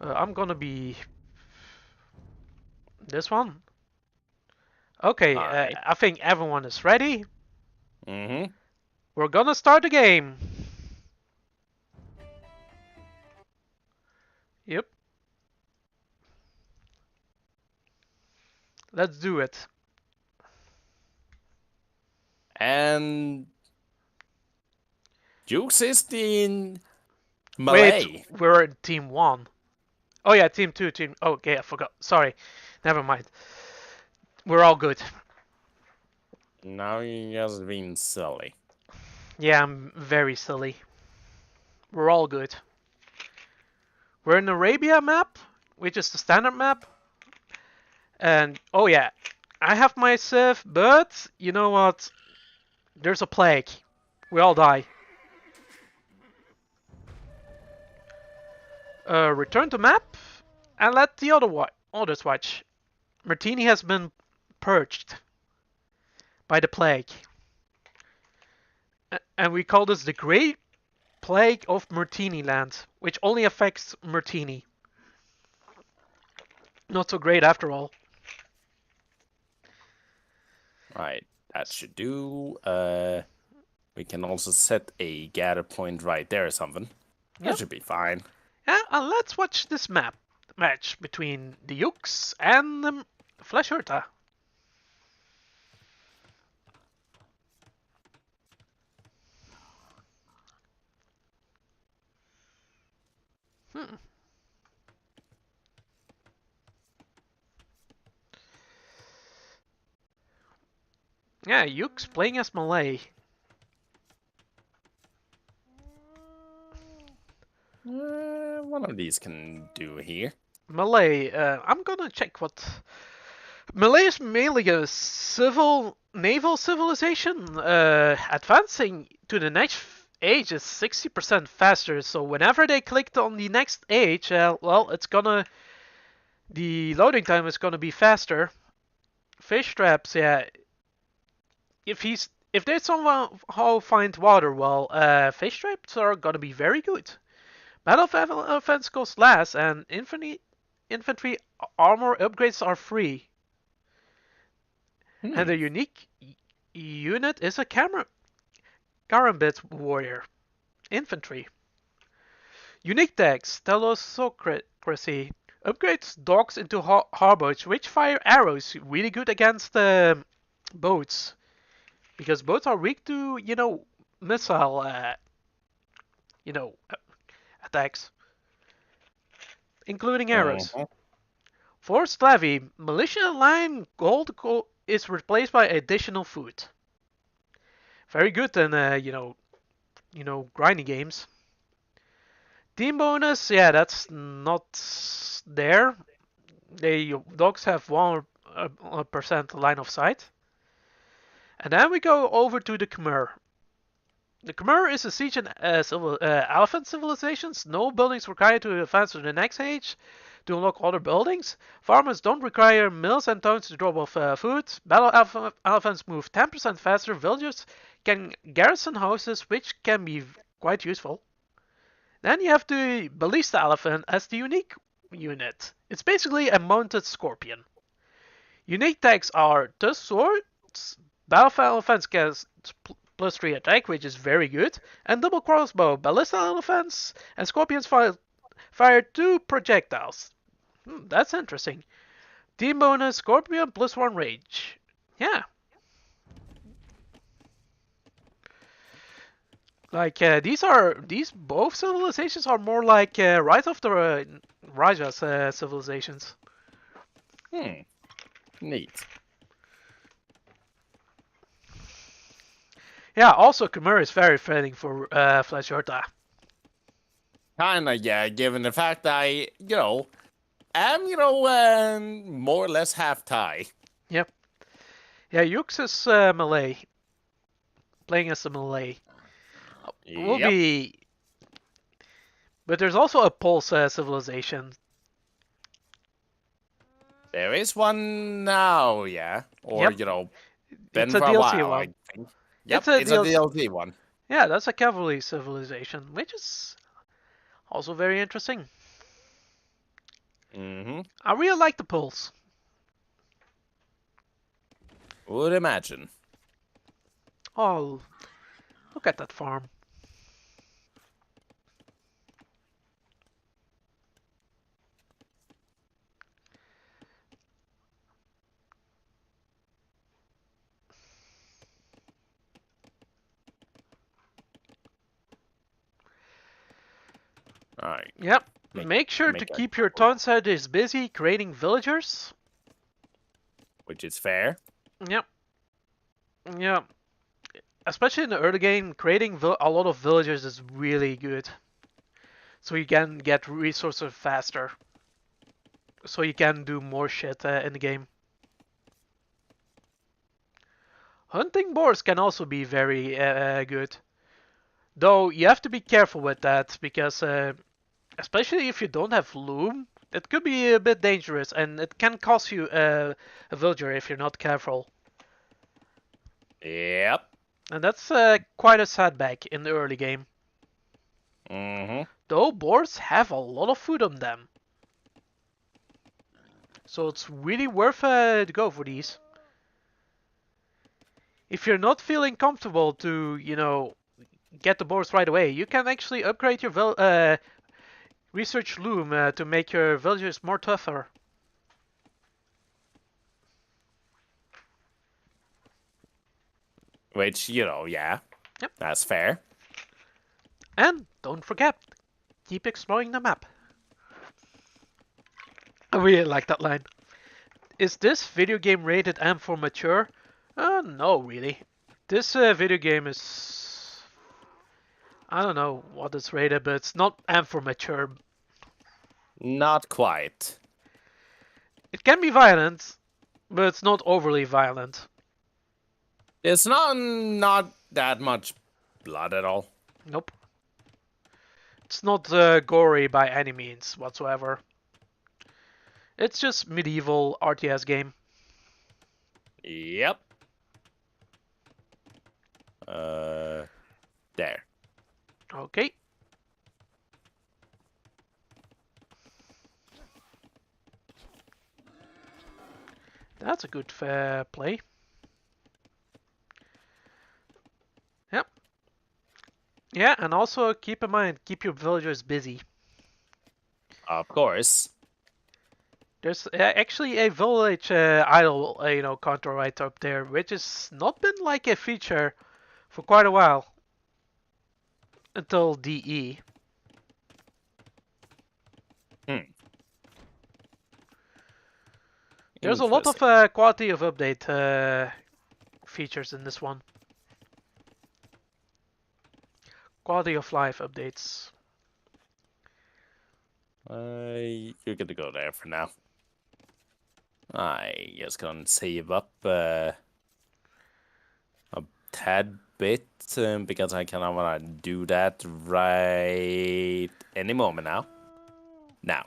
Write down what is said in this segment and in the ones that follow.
I'm gonna be this one. Okay, All right. I think everyone is ready. Mm-hmm. We're gonna start the game. Yep, let's do it. And Jukes is in Wait, Malay. we're in team one. Oh yeah, team two, team. Oh, okay, I forgot. Sorry, never mind. We're all good. Now you just being silly. Yeah, I'm very silly. We're all good. We're in Arabia map, which is the standard map. And oh yeah, I have my civ, but you know what? There's a plague. We all die. Return to map and let the others watch. Martini has been purged by the plague. And we call this the Great Plague of Martini Land, which only affects Martini. Not so great after all. Right. That should do. We can also set a gather point right there or something. That Yep. should be fine. Yeah, and let's watch this match between the Yooks and the Fleskhjerta. Hmm. Yeah, Yooks playing as Malay. One of these can do here. Malay, I'm gonna check what. Malay is mainly a naval civilization. Advancing to the next age is 60% faster, so whenever they clicked on the next age, well, it's gonna. The loading time is gonna be faster. Fish traps, yeah. If they somehow find water, well, fish traps are gonna be very good. Battle offense goes last, and infantry armor upgrades are free. And the Hmm. unique unit is a Karambit warrior infantry. Unique decks, Telosocracy upgrades dogs into harbours, which fire arrows, really good against boats, because boats are weak to missile you know attacks, including arrows. Mhm. Forced levy, militia line gold is replaced by additional food. Very good in grinding games. Team bonus, yeah, that's not there. They dogs have 1% line of sight. And then we go over to the Khmer. The Khmer is a siege and elephant civilizations. No buildings required to advance to the next age. To unlock other buildings, farmers don't require mills and towns to drop off food. Battle elephants move 10% faster. Villagers can garrison houses, which can be quite useful. Then you have the ballista elephant as the unique unit. It's basically a mounted scorpion. Unique tags are the swords, battlefield elephants get +3 attack, which is very good, and double crossbow. Ballista elephants and scorpions fire 2 projectiles. That's interesting. Team bonus, scorpion +1 rage. Yeah, like these both civilizations are more like Rise of the Rajas civilizations. Hmm. Neat. Yeah, also Khmer is very fitting for Fleskhjerta. Kinda, yeah, given the fact I, am, more or less half Thai. Yep. Yeah, Yux is Malay, playing as a Malay. Will Yep. be, but there's also a Pulse civilization. There is one now, yeah. Or, Yep, it's been a for a DLC while, I one. think. It's Yep, a it's a DLC. DLC one. Yeah, that's a cavalry civilization, which is also very interesting. Mm-hmm. I really like the pulse. Would imagine. Oh, look at that farm. All right. Yep. Make Make sure to make a keep your couple, townsenders busy creating villagers. which is fair. Yep. Yep. Especially in the early game, creating a lot of villagers is really good. So you can get resources faster. So you can do more shit in the game. Hunting boars can also be very good. Though you have to be careful with that because especially if you don't have loom, it could be a bit dangerous and it can cost you a villager if you're not careful. Yep. And that's quite a setback in the early game. Mm-hmm. Though boars have a lot of food on them. So it's really worth to go for these. If you're not feeling comfortable to, get the boars right away, you can actually upgrade your research loom to make your villagers more tougher. Which, yeah, Yep. that's fair. And don't forget, keep exploring the map. I really like that line. Is this video game rated M for mature? No, really. This video game is... I don't know what it's rated, but it's not M for mature. Not quite. It can be violent, but it's not overly violent. It's not that much blood at all. Nope. It's not gory by any means whatsoever. It's just medieval RTS game. Yep. There. Okay. That's a good play. Yep. Yeah, and also keep in mind, keep your villagers busy. Of course. There's actually a village idle, counter right up there, which has not been like a feature for quite a while until DE. Hmm. There's a lot of Interesting. quality of update features in this one. Quality of life updates. You're good to go there for now. I just gonna save up a tad bit because I kind of wanna do that right any moment now. Now.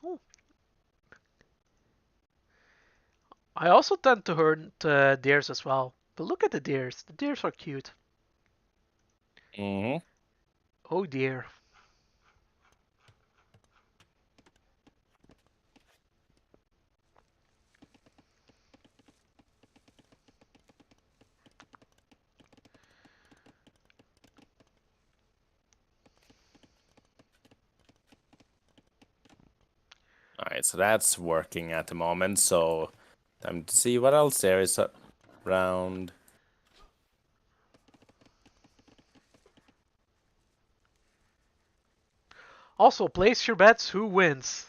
Oh. I also tend to hunt deers as well. But look at the deers. The deers are cute. Mm-hmm. Oh dear. Alright, so that's working at the moment, so time to see what else there is around. Also, place your bets who wins.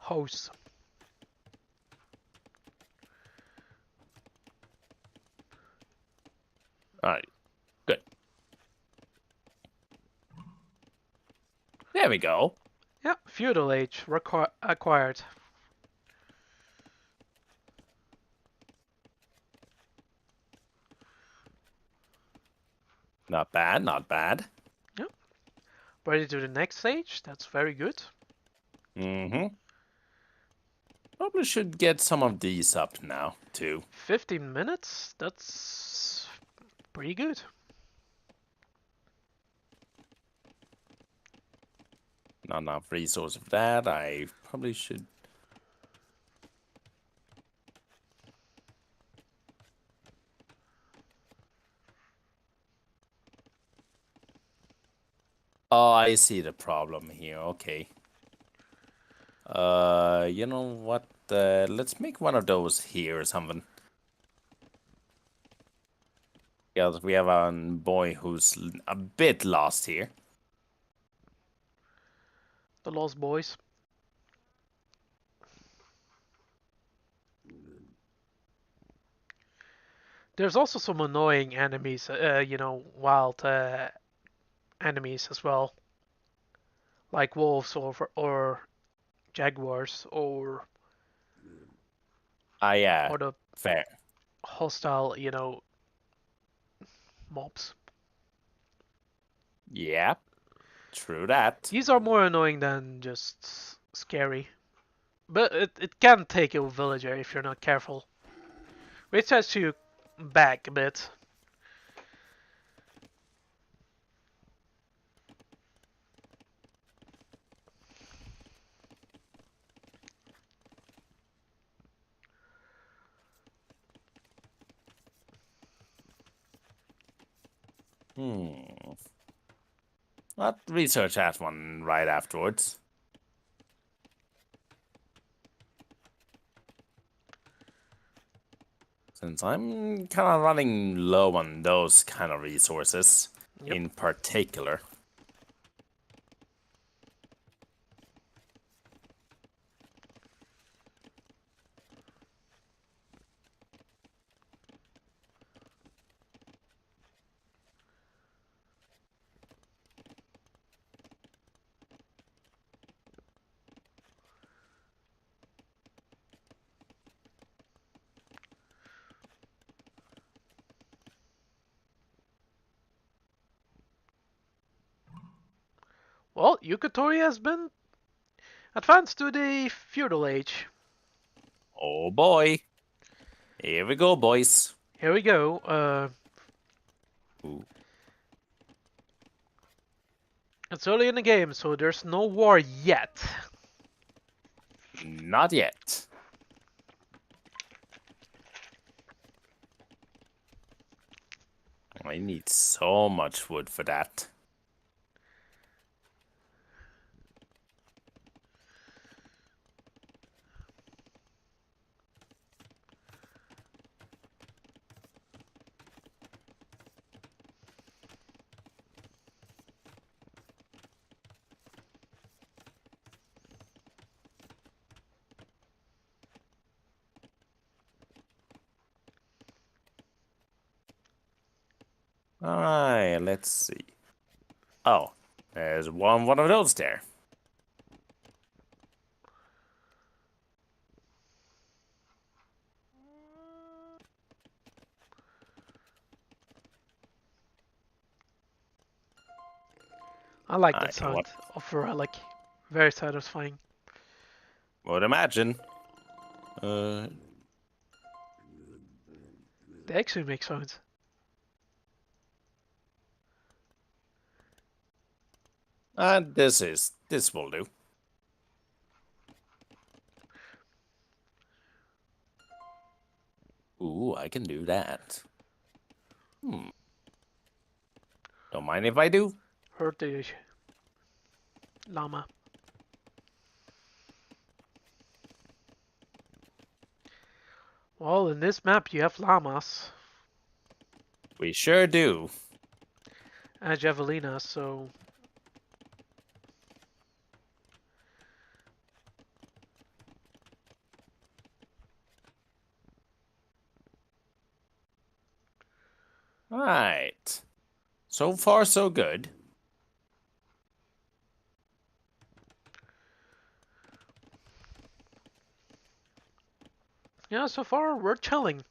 House. Alright, good. There we go. Yep, feudal age acquired. Not bad, not bad. Yep. Ready to the next stage. That's very good. Mm-hmm. Probably should get some of these up now, too. 15 minutes. That's pretty good. Not enough resource for that. I probably should. Oh, I see the problem here. Okay. You know what? Let's make one of those here or something. Yeah, we have a boy who's a bit lost here. The Lost Boys. There's also some annoying enemies, wild enemies as well, like wolves or jaguars Ah, yeah. or the Fair. hostile, mobs. Yeah, true that. These are more annoying than just scary, but it can take a villager if you're not careful, which sets you back a bit. Hmm. Let's research that one right afterwards. Since I'm kind of running low on those kind of resources Yep. in particular. Well, Yookatori has been advanced to the feudal age. Oh boy. Here we go, boys. Here we go. Ooh, It's early in the game, so there's no war yet. not yet. I need so much wood for that. Alright, let's see. Oh, there's one of those there. I like I that what sound of a relic. Very satisfying. would imagine. Uh, They actually make sounds. and this will do. Ooh, I can do that. Hmm. Don't mind if I do. Heard the llama. Well, in this map you have llamas We sure do. and javelinas, so Alright. So far, so good. yeah, so far we're chilling.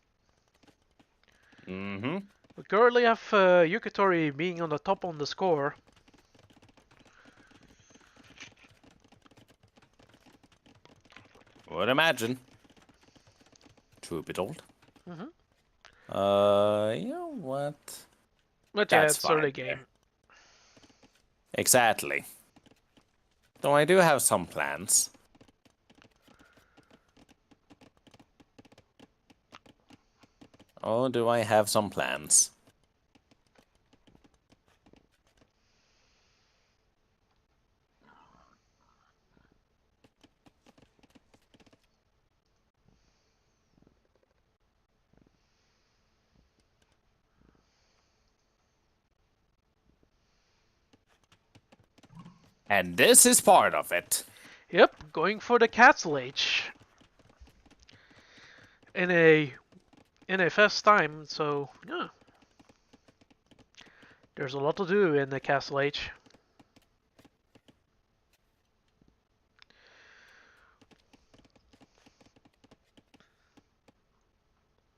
Mm-hmm. We currently have Yookatori being on the top on the score. Would imagine. True bit old. Mm-hmm. You know what? But yeah, That's it's fine early there. game. Exactly. Though I do have some plans. Oh, do I have some plans? And this is part of it. Yep, going for the Castle Age in a fast time. So yeah, there's a lot to do in the Castle Age.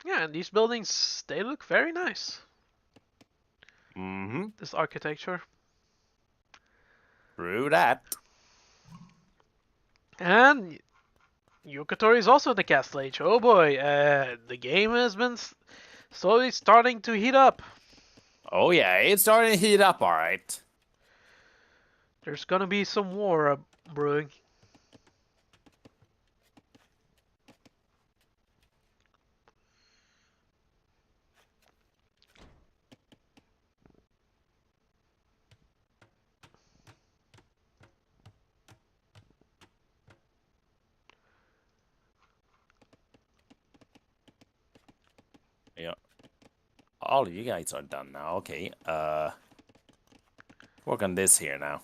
Yeah, and these buildings, they look very nice. Mm-hmm. This architecture. True that. And Yookatori is also in the Castle Age. Oh boy, the game has been slowly starting to heat up. Oh yeah, it's starting to heat up, alright. There's gonna be some war brewing. Yeah. All of you guys are done now. Okay. Work on this here now.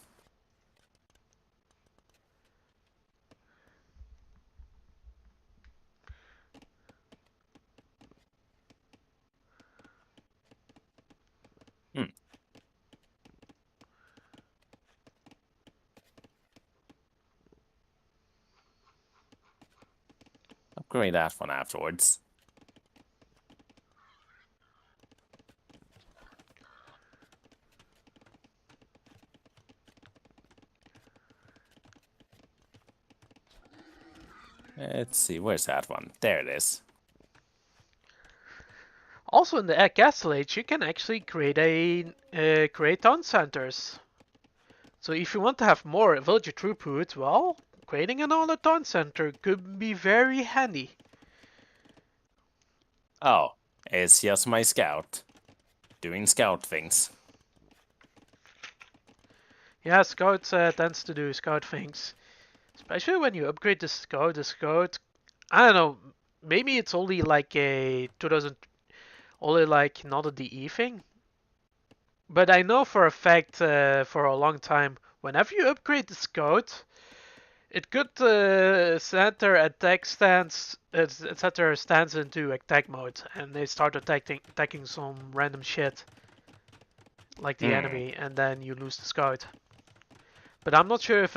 Hmm. Upgrade that one afterwards. Let's see, where's that one? There it is. Also in the Castle Age, you can actually create town centers. So if you want to have more villager throughput, well, creating another town center could be very handy. Oh, it's just my scout. Doing scout things. Yeah, Scout tends to do Scout things. Especially when you upgrade the Scout, I don't know, maybe it's only like a 2000, only like not a DE thing. But I know for a fact, for a long time, whenever you upgrade the Scout, it could center attack stance, etc. stands into attack mode, and they start attacking some random shit like the Hmm. enemy, and then you lose the Scout. But I'm not sure if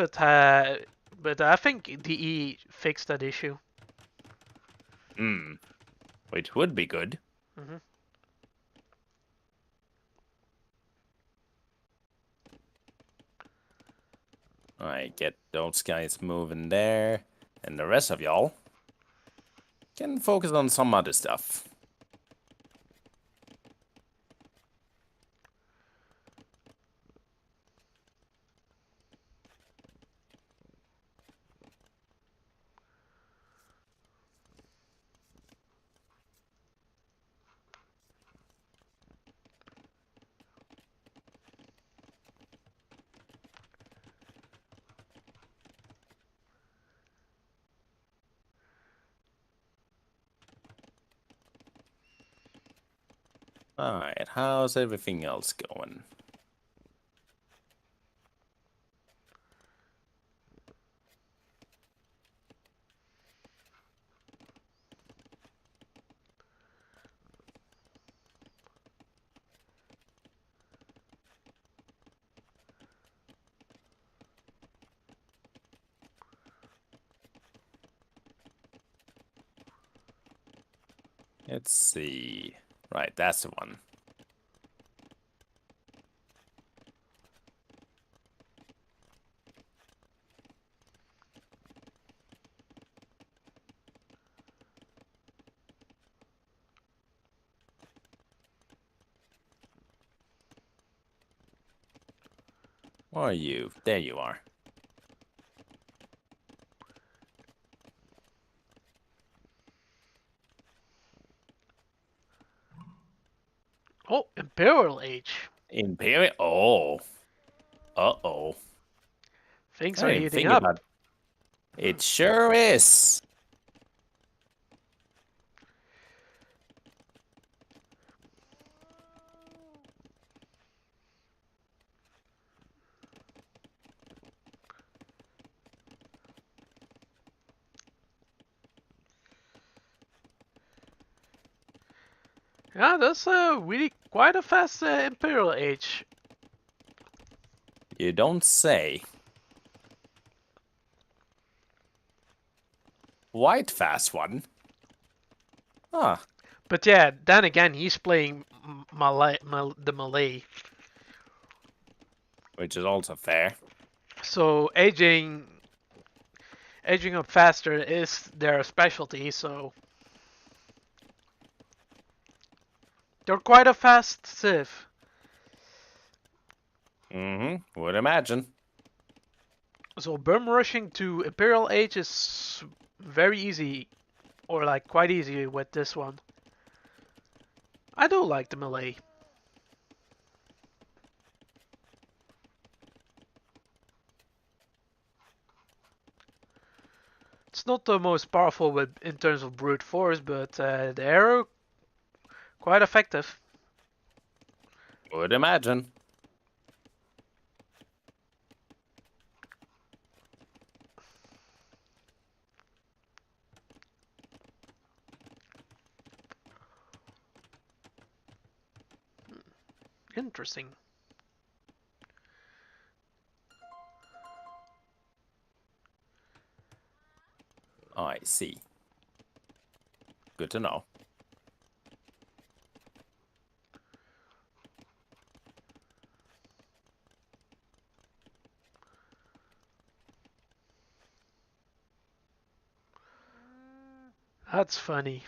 but I think DE fixed that issue. Hmm. Which would be good. Hmm. Alright, get those guys moving there. And the rest of y'all can focus on some other stuff. Alright, how's everything else going? Let's see. Right, that's the one. Where are you? There you are. Oh, Imperial Age. Imperial. Oh. Uh-oh. Things I are didn't even heating think up. about it. It sure is. Yeah, that's really quite a fast Imperial Age. You don't say. Quite fast one. Huh. But yeah, then again, he's playing the Malay. Which is also fair. So aging up faster is their specialty. So they're quite a fast Civ. Mm-hmm. Would imagine. So Burm rushing to Imperial Age is very easy, or like quite easy with this one. I do like the Malay. It's not the most powerful in terms of brute force, but the arrow quite effective. Would imagine. Interesting. Oh, I see. Good to know. That's funny.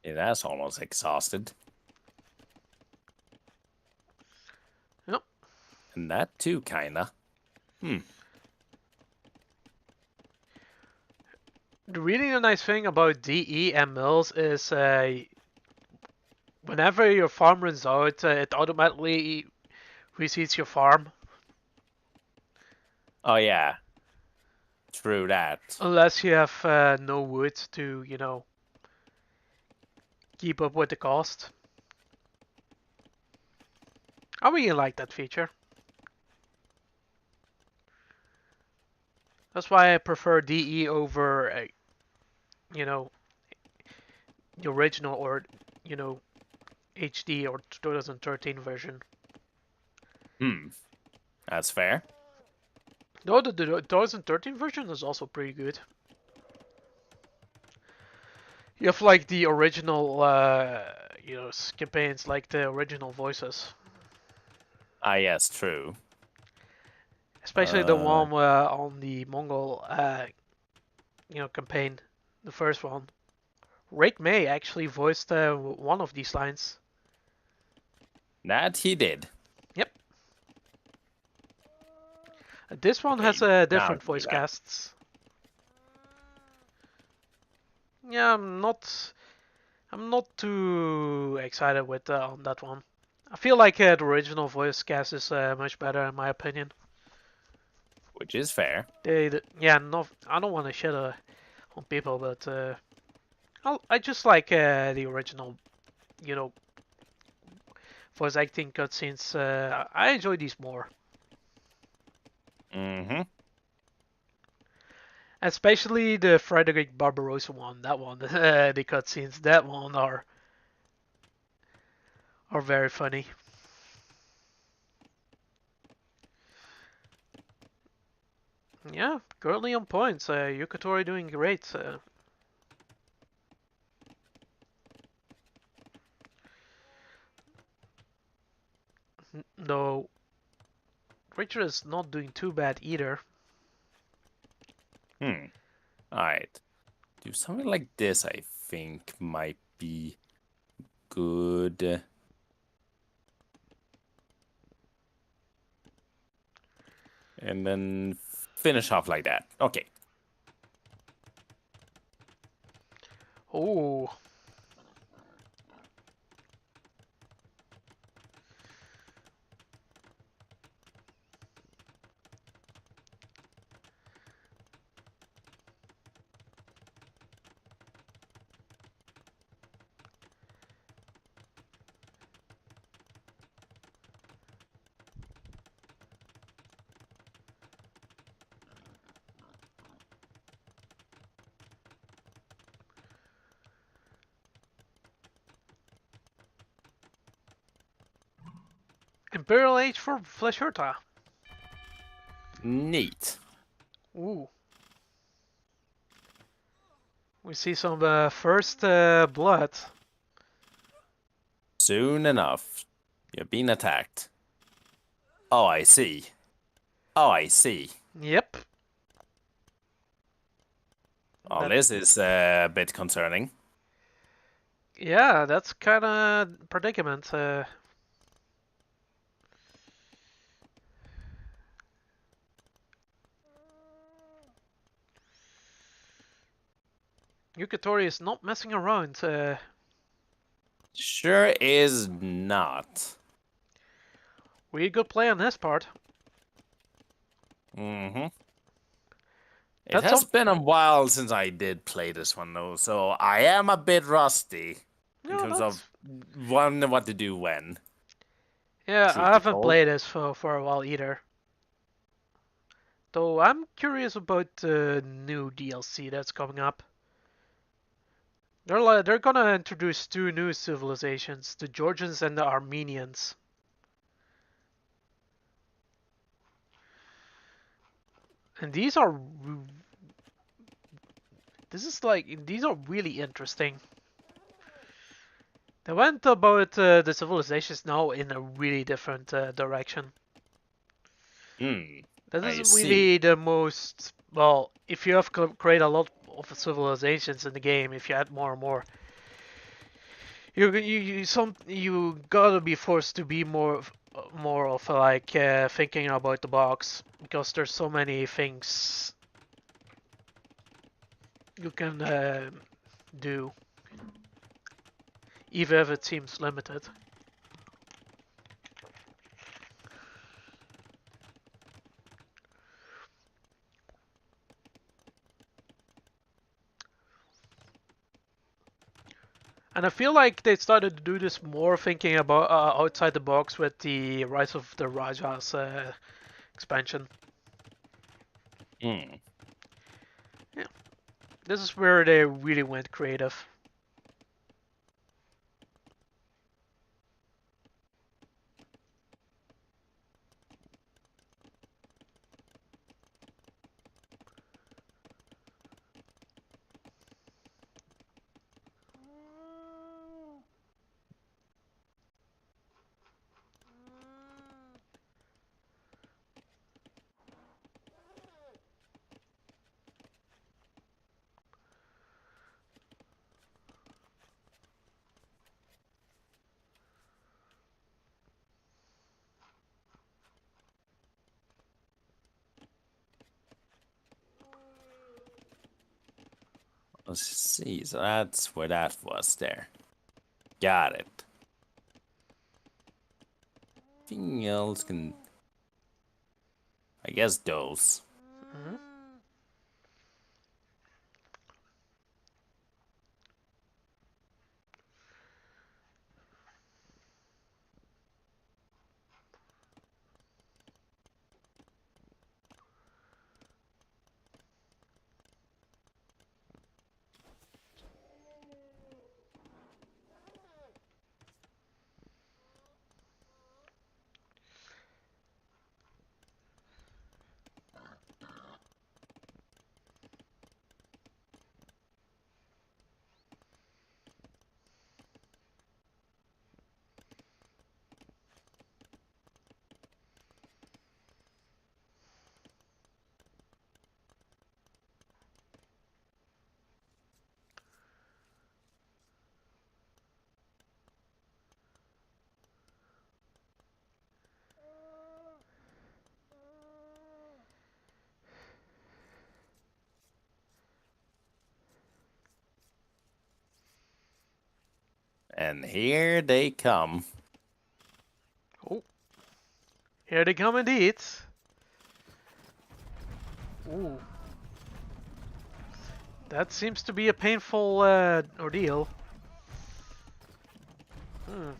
Yeah, that's almost exhausted. Yep. And that too, kinda. Hmm. The really nice thing about DE and mills is whenever your farm runs out, it automatically resets your farm. Oh, yeah. True that. Unless you have no wood to, keep up with the cost. I really like that feature. That's why I prefer DE over, you know, the original or, you know, HD or 2013 version. Hmm. That's fair. Though the 2013 version is also pretty good. You have like the original, campaigns, like the original voices. Ah, yes, true. Especially the Uh, one on the Mongol, campaign, the first one. Rick May actually voiced one of these lines. that he did. Yep. This one has Okay, now I different can do voice that. casts. Yeah, I'm not too excited with on that one. I feel like the original voice cast is much better in my opinion. Which is fair. Yeah, no, I don't want to shit on people, but I just like the original, you know, voice acting cutscenes. I enjoy these more, Mm-hmm. especially the Frederick Barbarossa one. That one, the cutscenes, that one are very funny. Yeah, currently on points. Yookatori doing great. Though Richard is not doing too bad either. All right. Do something like this, I think, might be good. And then finish off like that. Okay. Oh, Imperial Age for Fleskhjerta. Neat. Ooh. We see some first blood. Soon enough. You're being attacked. Oh, I see. Oh, I see. Yep. Oh, That, this is a bit concerning. yeah, that's kind of predicament. Yookatori is not messing around. Sure is not. Really good play on his part. Mm-hmm. It That's has some. been a while since I did play this one, though, so I am a bit rusty in No, terms of that's. what to do when. Yeah, Truth I be haven't told. played this for a while either. Though I'm curious about the new DLC that's coming up. They're gonna introduce two new civilizations, the Georgians and the Armenians. And these are really interesting. They went about the civilizations now in a really different direction. Hmm. This I isn't see. really the most well. If you have create a lot of civilizations in the game, if you add more and more, you gotta be forced to be more of like thinking about the box because there's so many things you can do, even if it seems limited. And I feel like they started to do this more thinking about outside the box with the Rise of the Rajas expansion. Hmm. Yeah, this is where they really went creative. Let's see. So that's where that was there. Got it. Anything else can. I guess those. Mhm. And here they come. Oh, here they come indeed. Ooh. That seems to be a painful ordeal. Hmm.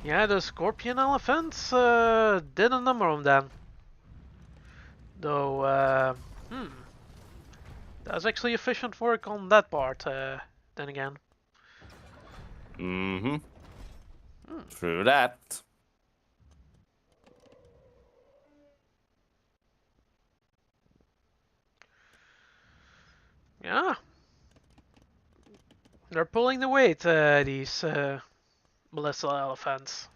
Yeah, the scorpion elephants did a number on them. Though, that's actually efficient work on that part, then again. Mm-hmm. Hmm. True that. Yeah, they're pulling the weight, these Melissa elephants.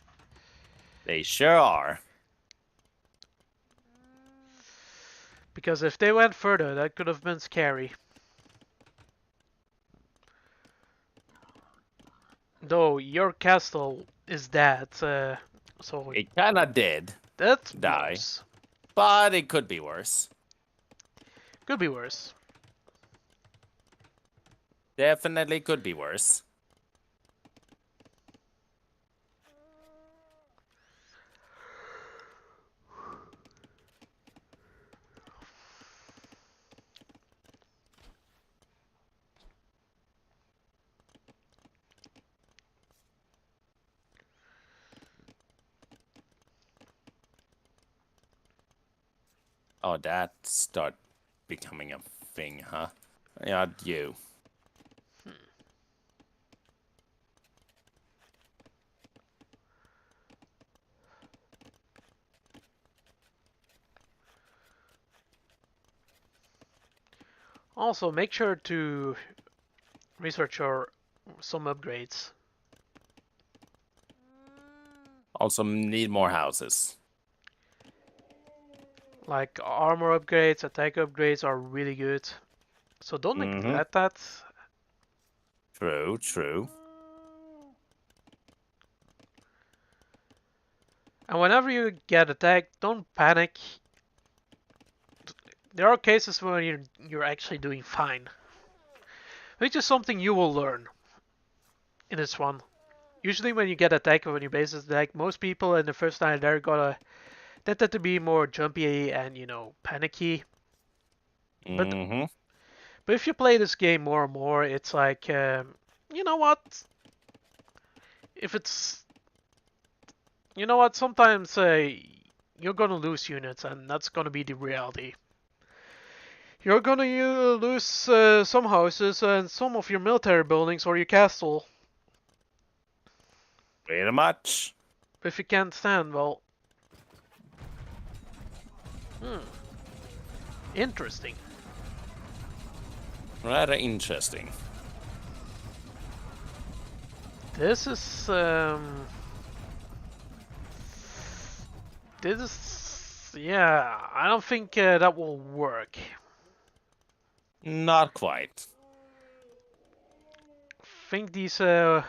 They sure are. Because if they went further, that could have been scary. Though your castle is dead, so It kinda did that's die. worse. But it could be worse. Could be worse. Definitely could be worse. Oh, that start becoming a thing, huh? Yeah, you. Also, make sure to research your some upgrades. Also need more houses. Like armor upgrades, attack upgrades are really good. So don't Mm-hmm. neglect that. True, true. And whenever you get attacked, don't panic. There are cases where you're actually doing fine, which is something you will learn in this one. Usually, when you get attacked when your base is attacked, most people in the first night they're gonna tend to be more jumpy and panicky. But Mm-hmm. but if you play this game more and more, it's like you know what? If it's sometimes you're gonna lose units, and that's gonna be the reality. You're gonna lose some houses and some of your military buildings or your castle. Pretty much. But if you can't stand, well, hmm, interesting. Rather interesting. This is yeah. I don't think that will work. Not quite. I think these are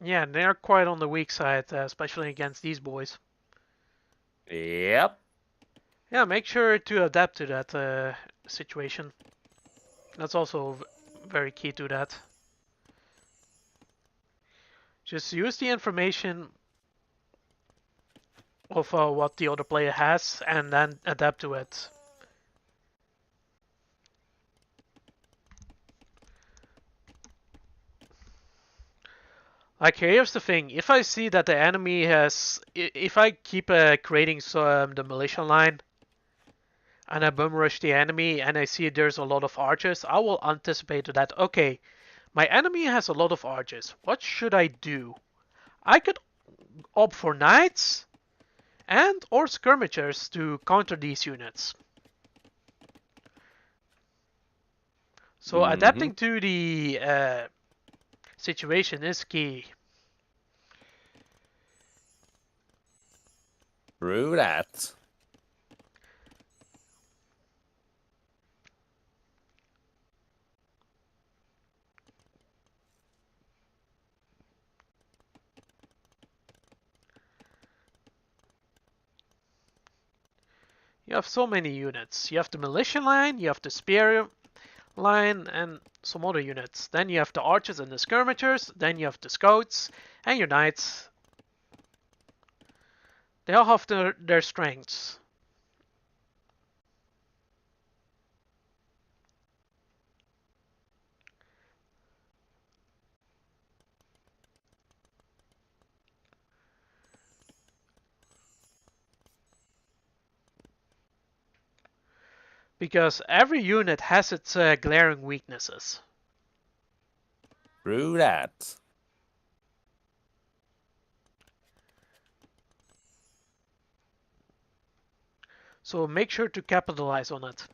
yeah, they're quite on the weak side, especially against these boys. Yep. Yeah, make sure to adapt to that situation. That's also very key to that. Just use the information of what the other player has and then adapt to it. Like here's the thing: if I see that the enemy has, if I keep creating the militia line and I bum rush the enemy and I see there's a lot of archers, I will anticipate that. Okay, my enemy has a lot of archers. What should I do? I could opt for knights and or skirmishers to counter these units. So Mm-hmm. adapting to the situation is key. True that. You have so many units. You have the militia line, you have the spear line, and some other units. Then you have the archers and the skirmishers. Then you have the scouts and your knights. They all have their strengths. Because every unit has its glaring weaknesses. True that. So make sure to capitalize on it.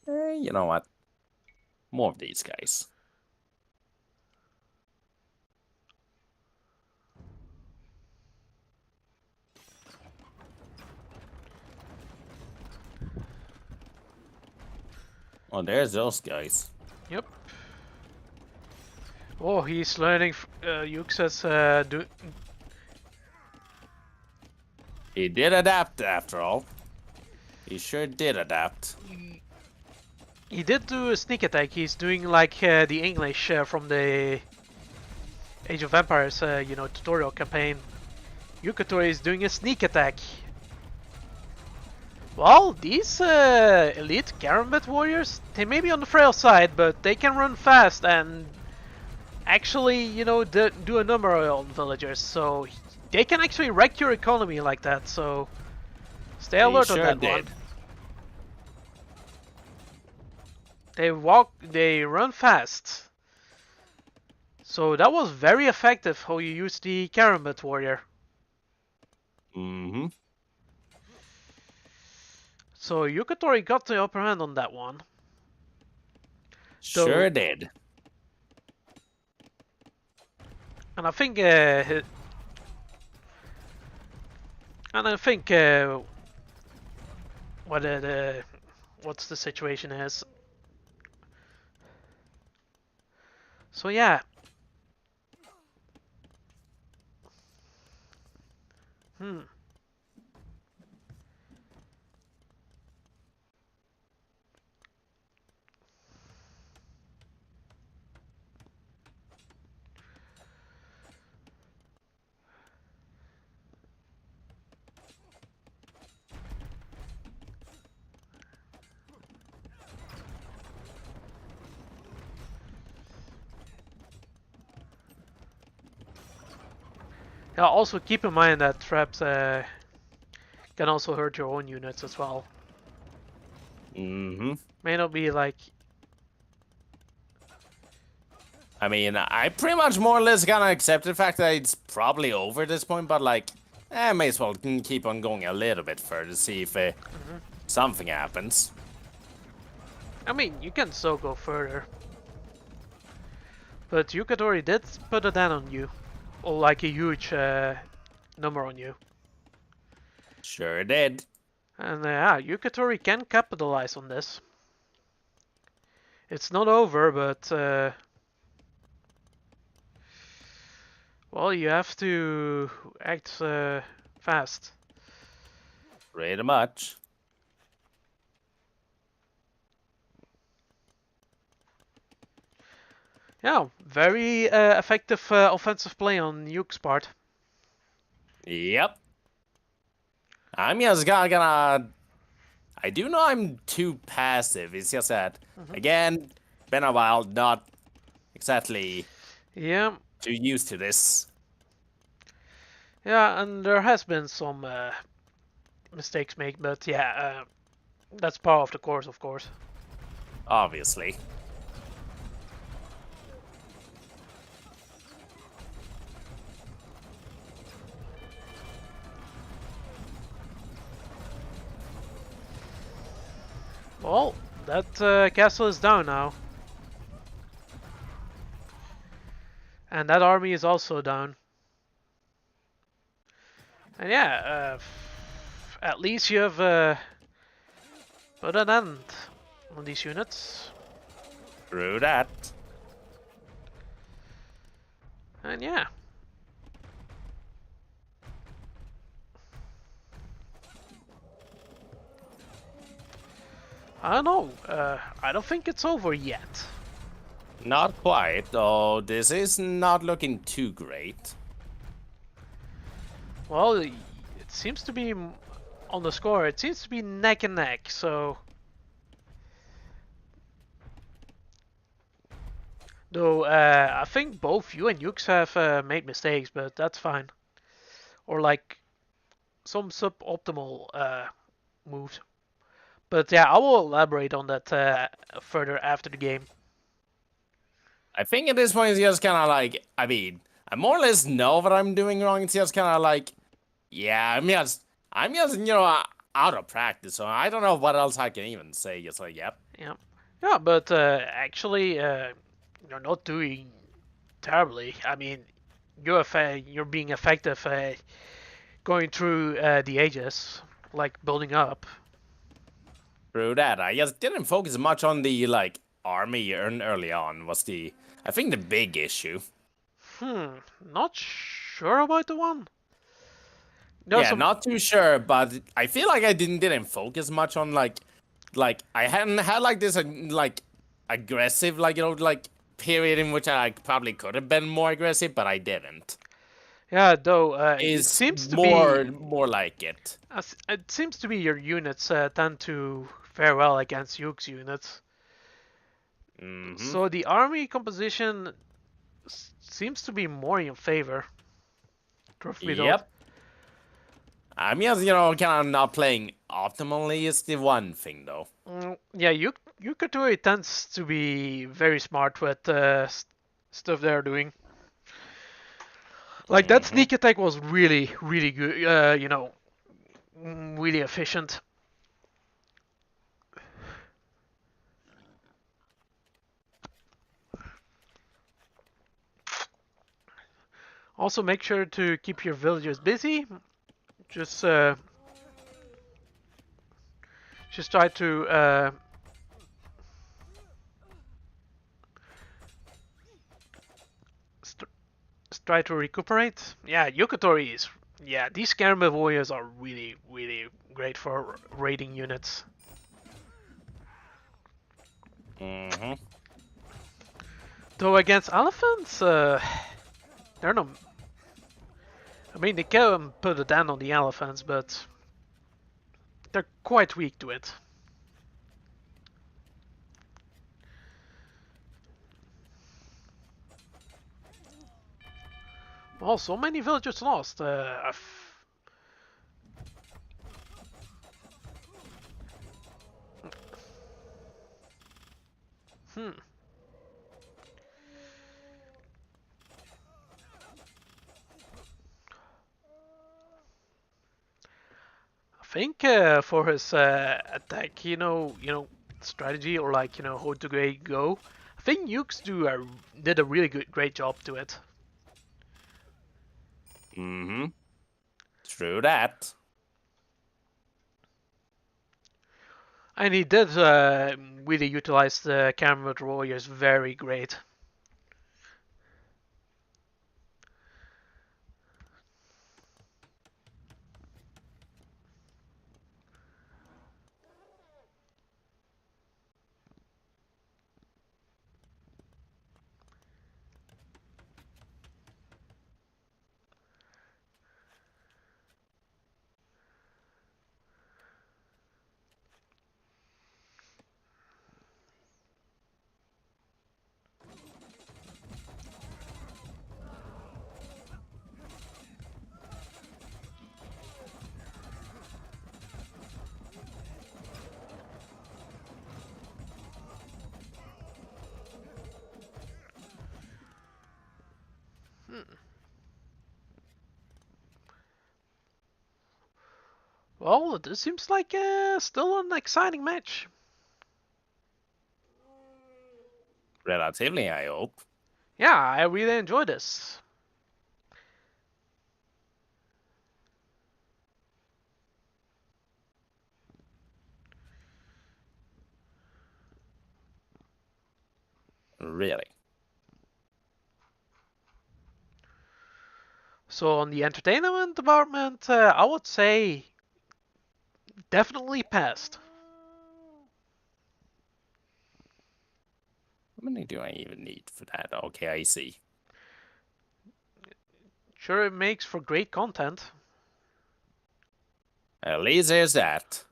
You know what? More of these guys. Oh, there's those guys. Yep. Oh, he's learning. Yuke says, He did adapt after all. He sure did adapt. he did do a sneak attack. He's doing like the English from the Age of Empires, tutorial campaign. Yookatori is doing a sneak attack. Well, these elite Gambit warriors, they may be on the frail side, but they can run fast and actually, do a number on villagers. So they can actually wreck your economy like that. So stay alert on that one. They run fast. So that was very effective how you use the Karambit warrior. Mm-hmm. So Yookatori got the upper hand on that one. Sure did. And I think what's the situation is. So yeah. Yeah, also keep in mind that traps can also hurt your own units as well. Mm-hmm. May not be like... I mean, I pretty much more or less gonna accept the fact that it's probably over at this point, but like, I may as well keep on going a little bit further to see if something happens. I mean, you can still go further. But Yookatori did put a down on you. Or like a huge number on you. Sure did. And yeah, Yookatori can capitalize on this. It's not over, but... well, you have to act fast. Pretty much. Yeah, very effective offensive play on Yuke's part. Yep. I'm just gonna... I do know I'm too passive. It's just that, again, been a while, not exactly Yeah. too used to this. Yeah, and there has been some mistakes made, but yeah, that's part of the course, of course. Obviously. Well, that castle is down now. And that army is also down. And yeah, at least you have put an end on these units. True that. And yeah. I don't know. I don't think it's over yet. Not quite, though this is not looking too great. Well, it seems to be on the score. It seems to be neck and neck. So, though I think both you and Yukes have made mistakes, but that's fine. Or like some suboptimal moves. But yeah, I will elaborate on that further after the game. I think at this point it's just kind of like, I mean, I more or less know what I'm doing wrong. It's just kind of like, yeah, I'm just, out of practice. So I don't know what else I can even say. Just like, yep. Yeah, yeah, but actually, you're not doing terribly. I mean, you're being effective going through the ages, like building up. Through that, I just didn't focus much on the like army early on. Was I think the big issue. Not sure about the one. There's Yeah, some. not too sure, but I feel like I didn't focus much on like I hadn't had like this like aggressive like period in which I like, probably could have been more aggressive, but I didn't. Yeah, though it Is seems to be. more like it. It seems to be your units tend to fare well against Yuke's units. Mm-hmm. So the army composition seems to be more in favor. Truth be told. Yep. I'm just kind of not playing optimally is the one thing though. Yeah, Yookatori tends to be very smart with stuff they're doing. Like that Mm-hmm. sneak attack was really, really good. Really efficient. Also, make sure to keep your villagers busy. Just, uh, just try to st- try to recuperate. Yeah, Yookatori is. Yeah, these Caramel warriors are really, really great for raiding units. Mm-hmm. Though against elephants, they're not. I mean, they can put a down on the elephants, but they're quite weak to it. Well, so many villagers lost. Hmm. I think for his attack, strategy or like how to go. I think Ukes did a really great job to it, Mm-hmm. True that. and he did really utilize the camera warriors very great. Hmm. Well, this seems like still an exciting match. Relatively, I hope. Yeah, I really enjoy this. Really. So on the entertainment department, I would say definitely passed. How many do I even need for that? Okay, I see. Sure, it makes for great content. At least there's that.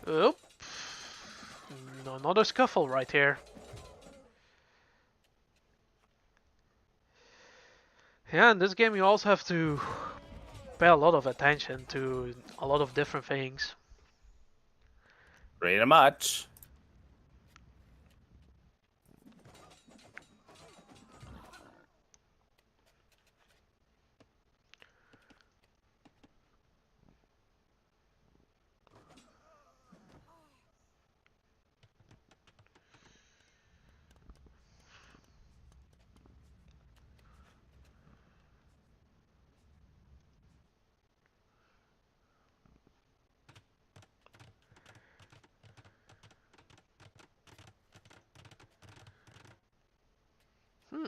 Oop. Another scuffle right here. Yeah, in this game you also have to pay a lot of attention to a lot of different things. Pretty much. Hmm.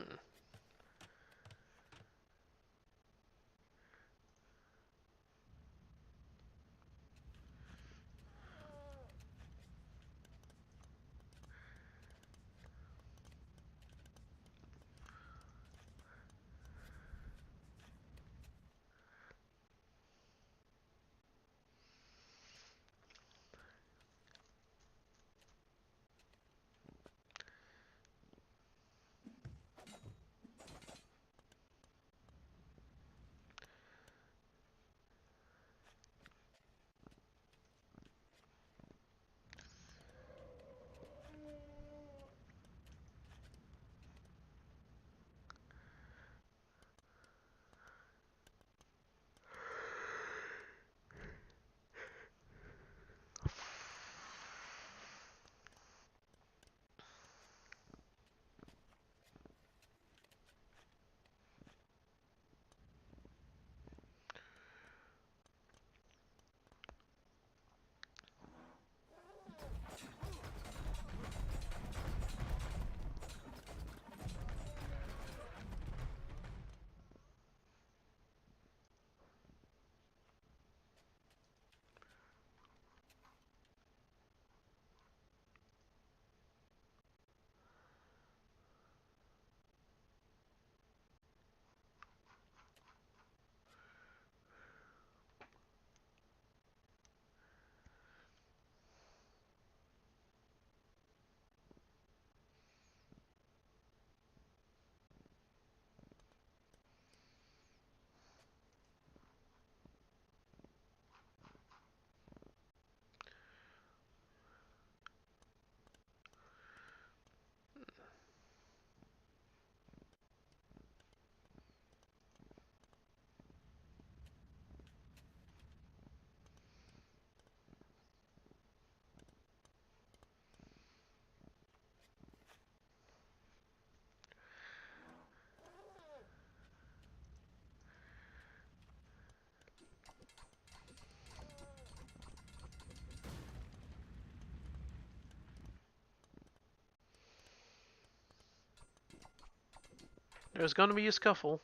There's gonna be a scuffle.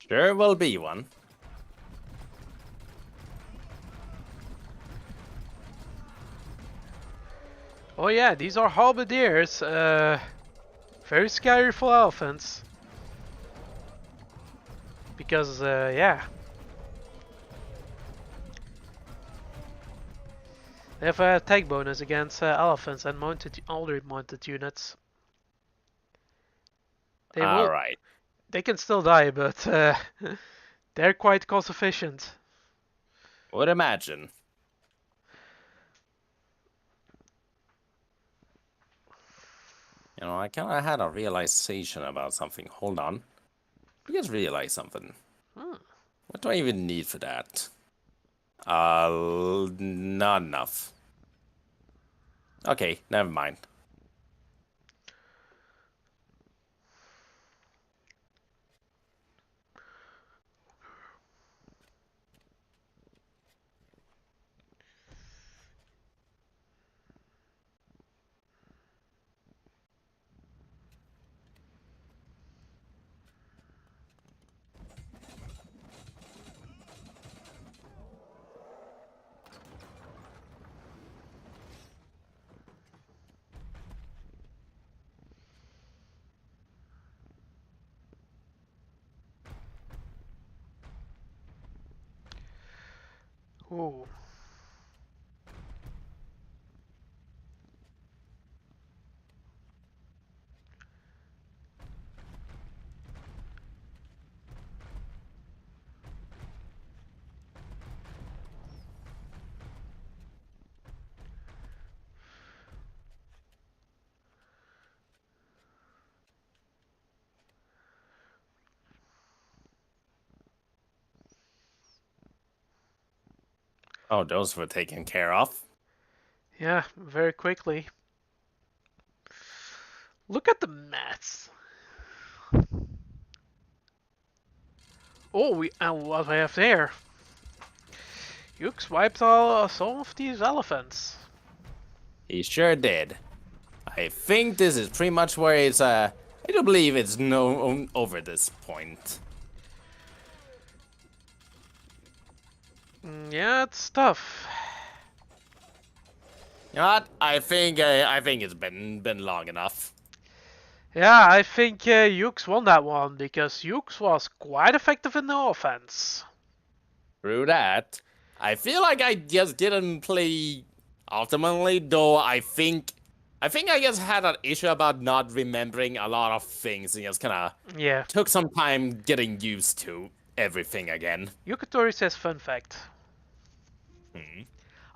Sure will be one. Oh yeah, these are halberdiers. Very scary for elephants. Because, yeah. They have a attack bonus against elephants and older mounted units. They will, Alright. they can still die, but they're quite cost efficient. Would imagine. You know, I kind of had a realization about something. Hold on. I just realized something. Hmm. What do I even need for that? Not enough. Okay, never mind. Ooh. Oh, those were taken care of. Yeah, very quickly. Look at the mats. Oh, what we have there? Yooks wiped all some of these elephants. He sure did. I think this is pretty much where it's I do believe it's no over this point. Yeah, it's tough. You know what? I think it's been long enough. Yeah, I think Yooks won that one because Yooks was quite effective in the offense. Through that, I feel like I just didn't play optimally, though I think I just had an issue about not remembering a lot of things and just kinda Yeah. took some time getting used to everything again. Yookatori says fun fact. Hmm.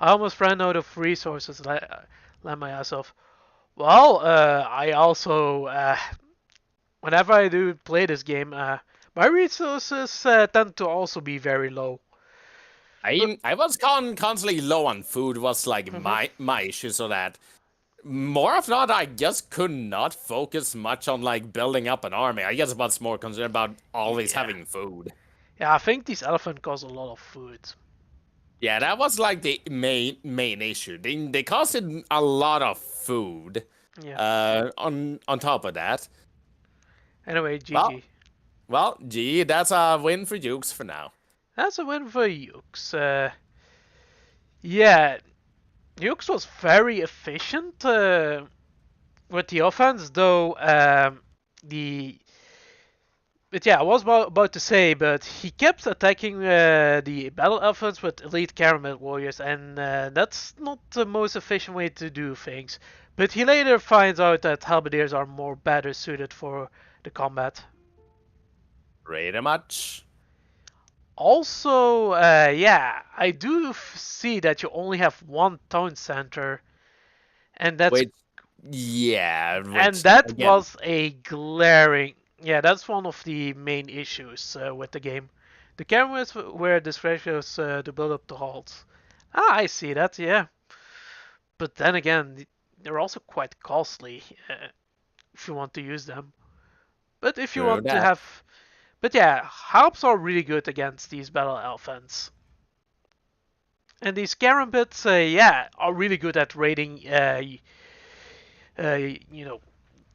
I almost ran out of resources. Let my ass off. Well, I also whenever I do play this game, my resources tend to also be very low. But I was constantly low on food was like mhm, my issue, so that more of not I just could not focus much on like building up an army. I guess I was more concerned about always yeah, having food. yeah, I think these elephant cause a lot of food. Yeah, that was like the main issue. They costed a lot of food. Yeah. On top of that, Anyway, well, GG. gee, that's a win for Dukes for now. That's a win for Yukes. Yeah, Yukes was very efficient with the offense, though. The But yeah, I was about to say, but he kept attacking the battle elephants with elite caramel warriors, and that's not the most efficient way to do things. But he later finds out that halberdiers are more better suited for the combat. Pretty much. Also, yeah, I do see that you only have one town center, and that's Which, yeah, and which that again, was a glaring. Yeah, that's one of the main issues with the game. The cameras were discretions to build up the halls. Ah, I see that. Yeah, but then again, they're also quite costly if you want to use them. But if you through want to that. have, but yeah, harps are really good against these battle elephants. And these Karambits, yeah, are really good at raiding, you know,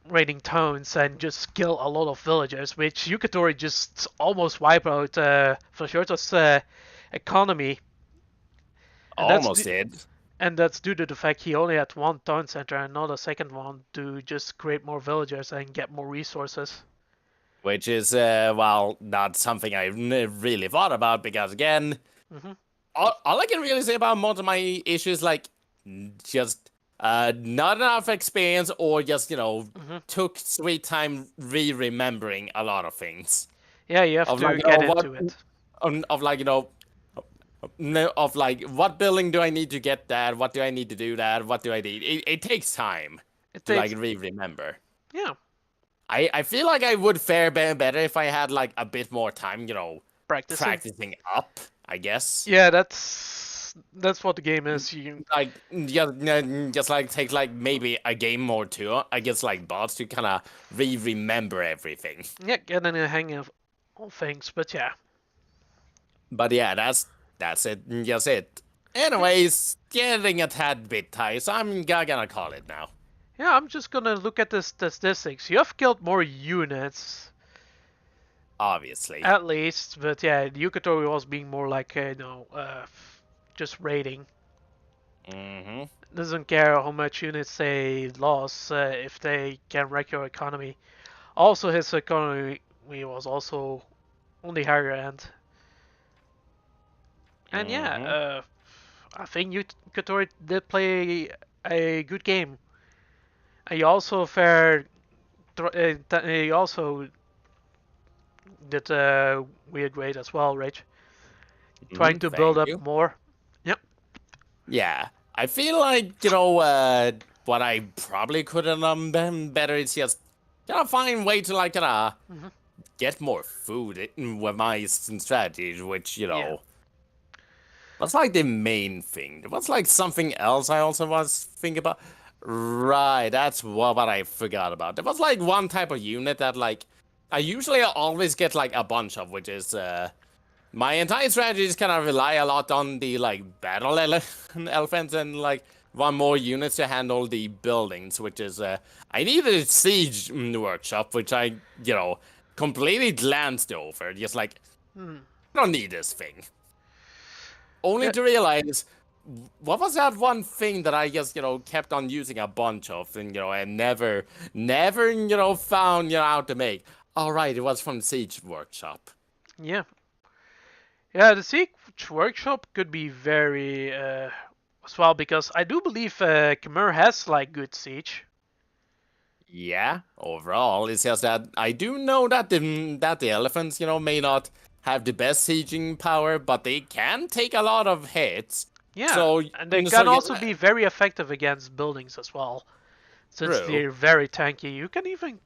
raiding towns and just kill a lot of villagers, which Yookatori just almost wipe out Fleskhjerta's economy, and Almost did. that's due to the fact he only had one town center and not a second one to just create more villagers and get more resources. Which is, well, not something I really thought about because, again, Hmm. all I can really say about most of my issues, like, just not enough experience or just, Hmm. took sweet time re-remembering a lot of things. Yeah, you have Of, like, to get into it. of like, of like, what building do I need to get that? What do I need to do that? What do I need? It takes time It to, like, takes, re-remember. yeah, I feel like I would fare better if I had like a bit more time, practicing. practicing up, I guess. Yeah, that's that's what the game is. You Like just like take like maybe a game or two against like bots to kind of remember everything. yeah, get in the hang of all things, but yeah. But yeah, that's it. Just it. Anyways, getting a tad bit tired, so I'm gonna call it now. Yeah, I'm just gonna look at the statistics. You have killed more units, Obviously. at least, but yeah, the Yookatori was being more like, just raiding. Mm-hmm. Doesn't care how much units they lost if they can wreck your economy. Also, his economy was also on the higher end. And yeah, Mm-hmm. I think Yookatori did play a good game. He also fared. He also did weird grade as well, Rich. Mm-hmm. Trying to build Thank up you. more. Yep. Yeah, I feel like what I probably could have done better is just find way to like Mm-hmm. get more food with my strategies, which Yeah. was like the main thing. There was like something else I also was thinking about. Right, that's what I forgot about. There was like one type of unit that like I usually always get like a bunch of, which is my entire strategy is kind of rely a lot on the like battle elephants and like one more units to handle the buildings, which is I need a siege workshop, which I completely glanced over, just like Mm. I don't need this thing. Only Yeah. to realize what was that one thing that I just kept on using a bunch of and never found how to make. All right, it was from Siege Workshop. Yeah. Yeah. The Siege Workshop could be very as well because I do believe Khmer has like good siege. Yeah, overall, it's just that I do know that the elephants, may not have the best sieging power, but they can take a lot of hits. Yeah, So, and they so can yeah, also be very effective against buildings as well, since true, they're very tanky. You can even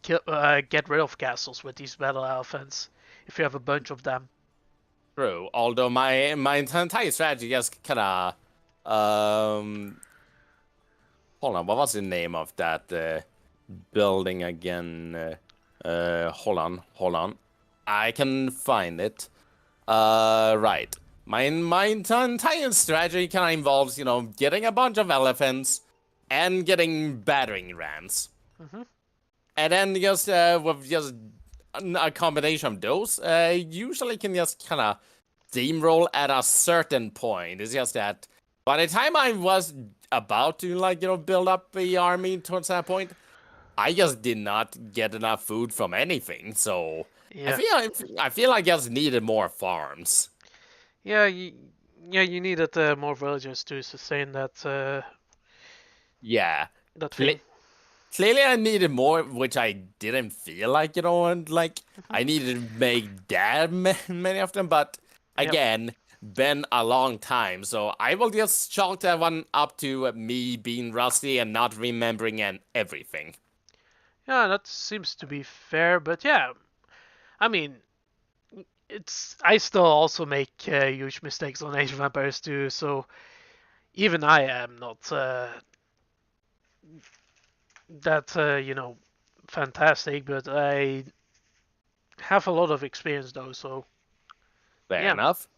get rid of castles with these battle elephants if you have a bunch of them. true. Although my entire strategy just kind of hold on, what was the name of that building again? Hold on, I can find it. Right. My entire strategy kind of involves, getting a bunch of elephants and getting battering rams. Hmm. And then just with just a combination of those, usually can just kind of steamroll at a certain point. It's just that by the time I was about to like, build up the army towards that point, I just did not get enough food from anything. So Yeah, I feel like I just needed more farms. yeah, yeah. You needed more villagers to sustain Yeah. that Cle thing. Clearly, I needed more, which I didn't feel like, and like Hmm. I needed to make that many of them. But Yep. again, been a long time, so I will just chalk that one up to me being rusty and not remembering and everything. Yeah, that seems to be fair. But yeah, I mean, it's I still also make huge mistakes on Age of Empires 2, so even I am not that fantastic, but I have a lot of experience though. So Fair yeah, enough.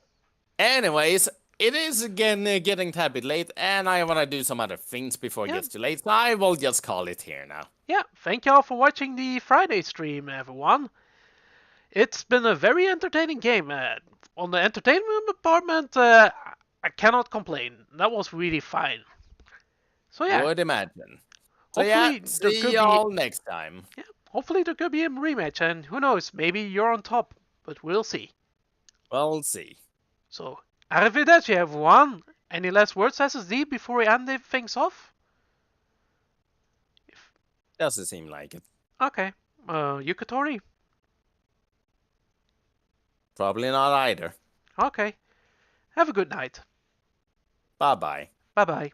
Anyways, it is again getting a tad bit late, and I want to do some other things before it yeah, gets too late, so I will just call it here now. yeah. Thank y'all for watching the Friday stream, everyone. It's been a very entertaining game. On the entertainment department, I cannot complain. That was really fine. So yeah, Would imagine. So yeah, hopefully there see could be y'all next time. yeah, hopefully there could be a rematch, and who knows, maybe you're on top, but we'll see. We'll see. So, arrivederci, everyone. Any last words, SSD, before we end the things off? If, Doesn't seem like it. okay. Yookatori? Probably not either. Okay. Have a good night. Bye bye. Bye bye.